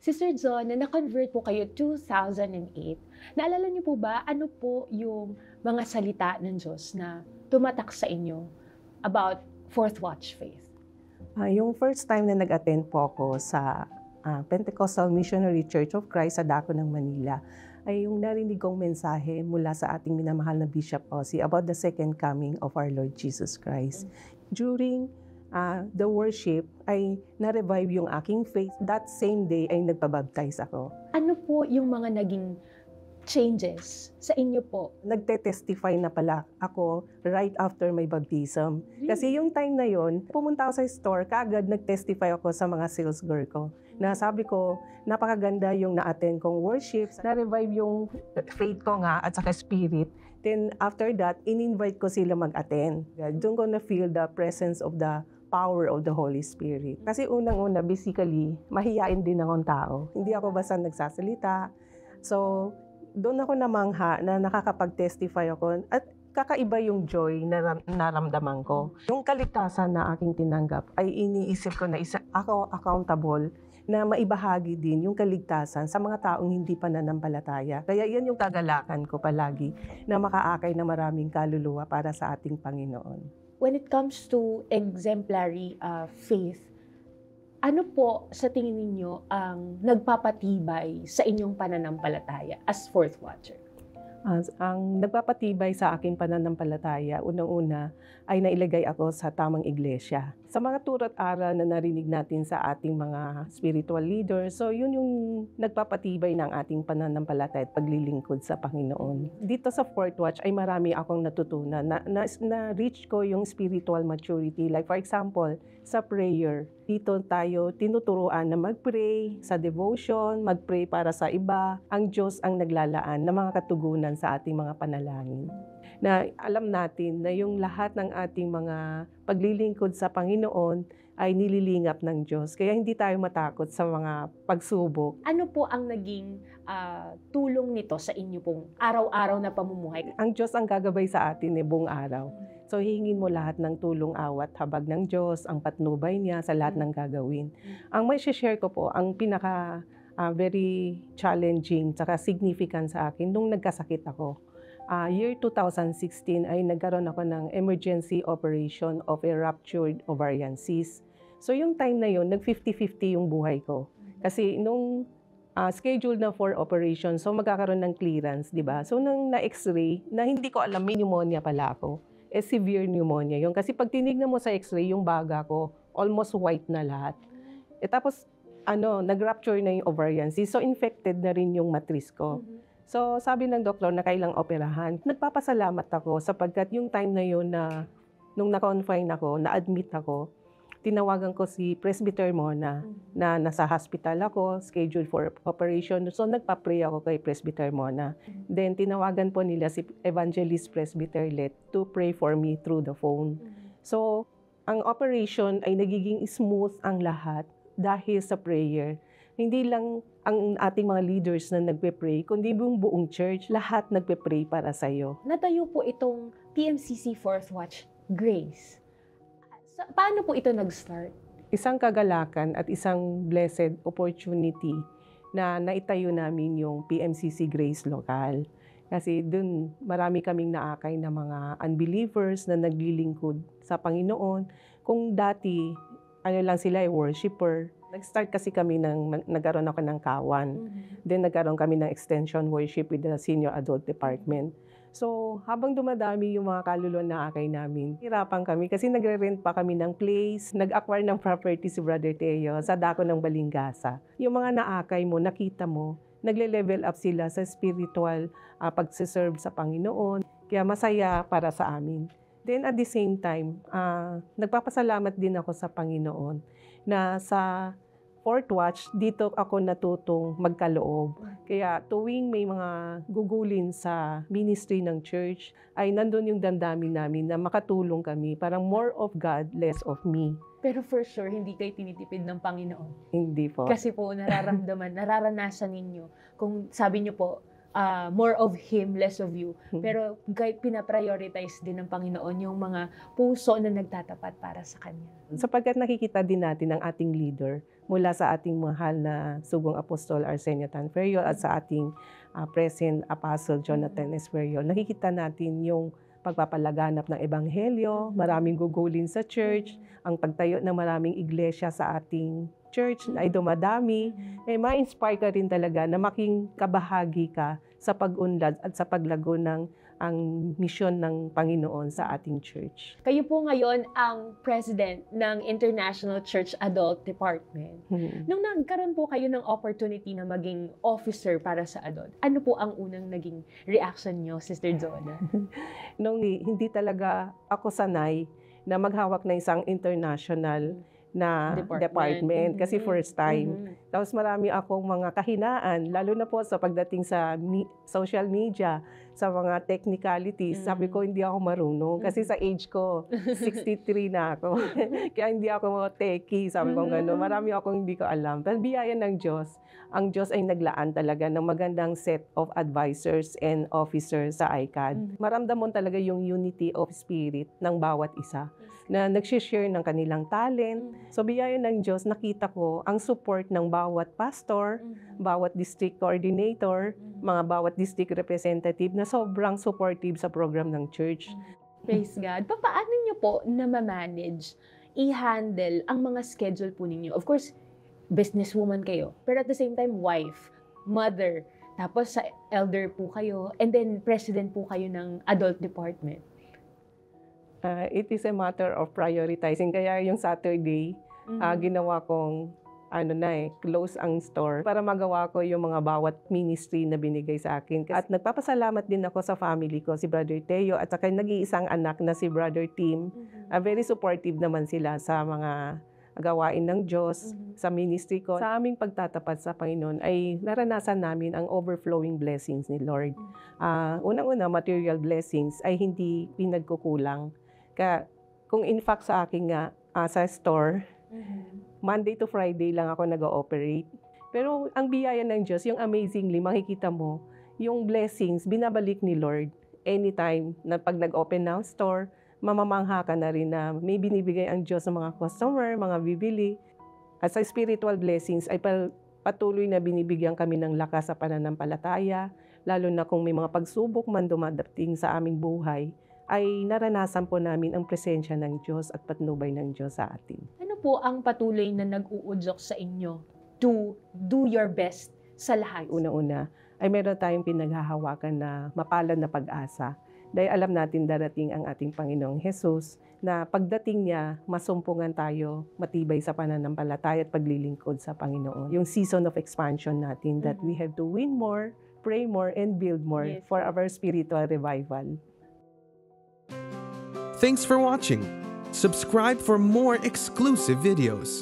Sister John, na na-convert po kayo 2008, naalala niyo po ba ano po yung mga salita ng Diyos na tumatak sa inyo about Fourth Watch Faith? Yung first time na nag-attend po ako sa Pentecostal Missionary Church of Christ sa Daco ng Manila, ay yung narinig kong mensahe mula sa ating minamahal na Bishop Ozzy about the second coming of our Lord Jesus Christ. During the worship ay na-revive yung aking faith. That same day ay nagpabaptize ako. Ano po yung mga naging changes sa inyo po? Nagte-testify na pala ako right after my baptism. Kasi yung time na yon, pumunta ako sa store, kaagad nag-testify ako sa mga sales girl ko. Na sabi ko, napakaganda yung na-attend kong worship. Na-revive yung faith ko nga at saka spirit. Then after that, in-invite ko sila mag-attend. Doon ko na-feel the presence of the power of the Holy Spirit. Kasi unang-una, basically, mahiyain din akong tao. Hindi ako basta nagsasalita. So, doon ako namangha na nakakapag-testify ako at kakaiba yung joy na naramdaman ko. Yung kaligtasan na aking tinanggap ay iniisip ko na ako accountable na maibahagi din yung kaligtasan sa mga taong hindi pa nananampalataya. Kaya yan yung kagalakan ko palagi na makaakay na maraming kaluluwa para sa ating Panginoon. When it comes to exemplary faith, ano po sa tingin ninyo ang nagpapatibay sa inyong pananampalataya as Fourth Watcher? Ang nagpapatibay sa aking pananampalataya, unang-una ay nailagay ako sa tamang iglesia. Sa mga tura't aral na narinig natin sa ating mga spiritual leaders, so yun yung nagpapatibay ng ating pananampalataya at paglilingkod sa Panginoon. Dito sa Fourth Watch ay marami akong natutunan na-reach ko yung spiritual maturity. Like for example, sa prayer, dito tayo tinuturuan na mag-pray sa devotion, mag-pray para sa iba. Ang Diyos ang naglalaan ng mga katugunan sa ating mga panalangin. Na alam natin na yung lahat ng ating mga paglilingkod sa Panginoon ay nililingap ng Diyos. Kaya hindi tayo matakot sa mga pagsubok. Ano po ang naging tulong nito sa inyo pong araw-araw na pamumuhay? Ang Diyos ang gagabay sa atin buong araw. So hihingin mo lahat ng tulong awat habag ng Diyos, ang patnubay niya sa lahat ng gagawin. Ang may share ko po, ang pinaka very challenging at significant sa akin nung nagkasakit ako. Year 2016 ay nagkaroon ako ng emergency operation of a ruptured ovarian cyst. So yung time na yun, nag-50-50 yung buhay ko. Kasi nung scheduled na for operation, so magkakaroon ng clearance, di ba? So nung na-x-ray, na hindi ko alam, may pneumonia pala ako. Severe pneumonia yun. Kasi pag tinignan mo sa x-ray, yung baga ko, almost white na lahat. Tapos, nag-rupture na yung ovarian cyst. So infected na rin yung matris ko. So, sabi ng doktor na kailang operahan. Nagpapasalamat ako sapagkat yung time na yun na nung na-confine ako, na-admit ako, tinawagan ko si Presbyter Mona na nasa hospital ako, scheduled for operation. So, nagpa-pray ako kay Presbyter Mona. Then, tinawagan po nila si Evangelist Presbyter Let to pray for me through the phone. So, ang operation ay nagiging smooth ang lahat dahil sa prayer. Hindi lang ang ating mga leaders na nagpe-pray, kundi buong church, lahat nagpe-pray para sa iyo. Natayo po itong PMCC Fourth Watch Grace. Paano po ito nag-start? Isang kagalakan at isang blessed opportunity na naitayo namin yung PMCC Grace Local. Kasi dun marami kaming naakay na mga unbelievers na naglilingkod sa Panginoon. Kung dati, lang sila ay worshiper. Nag-start kasi kami nagkaroon ako ng kawan. Then nagkaroon kami ng extension worship with the senior adult department. So habang dumadami yung mga kaluluwa na akay namin, hirapan kami kasi nagre-rent pa kami ng place, nag-acquire ng property si Brother Teo sa Daco ng Balingasa. Yung mga naakay mo, nakita mo, nagle-level up sila sa spiritual pagsiserve sa Panginoon. Kaya masaya para sa amin. Then at the same time, nagpapasalamat din ako sa Panginoon na sa Fourth Watch, dito ako natutong magkaloob. Kaya tuwing may mga gugulin sa ministry ng church, ay nandun yung damdamin namin na makatulong kami. Parang more of God, less of me. Pero for sure, hindi kayo tinitipid ng Panginoon. Hindi po. Kasi po, nararanasan ninyo. Kung sabi niyo po, more of Him, less of you. Pero pinaprioritize din ng Panginoon yung mga puso na nagtatapat para sa Kanya. Sapagkat nakikita din natin ang ating leader mula sa ating mahal na sugong apostol Arsenio Tanferio at sa ating present apostle Jonathan Esferiol. Nakikita natin yung pagpapalaganap ng ebanghelyo, maraming gugulin sa church, ang pagtayo ng maraming iglesia sa ating church ay dumadami, ma-inspire ka rin talaga na making kabahagi ka sa pag-unlad at sa paglago ng ang misyon ng Panginoon sa ating church. Kayo po ngayon ang president ng International Church Adult Department. Nung nagkaroon po kayo ng opportunity na maging officer para sa adult, ano po ang unang naging reaction nyo, Sister Zona? Nung hindi talaga ako sanay na maghawak ng isang international na department kasi first time. Tapos marami akong mga kahinaan, lalo na po sa pagdating sa social media, sa mga technicalities. Sabi ko, hindi ako marunong kasi sa age ko, 63 na ako. Kaya hindi ako techie, sabi ko gano'n. Marami akong hindi ko alam. Pero biyaya ng Diyos, ang Diyos ay naglaan talaga ng magandang set of advisors and officers sa ICAD. Maramdam mo talaga yung unity of spirit ng bawat isa na nag-share ng kanilang talent. So biyaya ng Diyos, nakita ko ang support ng bawat pastor, bawat district coordinator, mga bawat district representative na sobrang supportive sa program ng church. Praise God. Paano niyo po na ma-manage, i-handle ang mga schedule po ninyo? Of course, businesswoman kayo, pero at the same time, wife, mother, tapos sa elder po kayo, and then president po kayo ng adult department. It is a matter of prioritizing. Kaya yung Saturday, ginawa kong close ang store para magawa ko yung mga bawat ministry na binigay sa akin. At nagpapasalamat din ako sa family ko, si Brother Teo at saka nag-iisang anak na si Brother Tim. Very supportive naman sila sa mga gawain ng Diyos, sa ministry ko. Sa aming pagtatapat sa Panginoon ay naranasan namin ang overflowing blessings ni Lord. Unang-una, material blessings ay hindi pinagkukulang. Kaya kung in fact sa akin nga, sa store, Monday to Friday lang ako nag-ooperate. Pero ang biyaya ng Diyos, yung amazingly, makikita mo, yung blessings, binabalik ni Lord. Anytime na pag nag-open ng store, mamamangha ka na rin na may binibigay ang Diyos sa mga customer, mga bibili. At sa spiritual blessings ay patuloy na binibigyan kami ng lakas sa pananampalataya, lalo na kung may mga pagsubok man dumadating sa aming buhay, ay naranasan po namin ang presensya ng Diyos at patnubay ng Diyos sa atin. Ano po ang patuloy na nag-uudyok sa inyo to do your best sa lahat? Una-una, ay meron tayong pinaghahawakan na mapalad na pag-asa. Dahil alam natin darating ang ating Panginoong Jesus na pagdating niya, masumpungan tayo matibay sa pananampalataya at paglilingkod sa Panginoon. Yung season of expansion natin that we have to win more, pray more, and build more for our spiritual revival. Thanks for watching. Subscribe for more exclusive videos.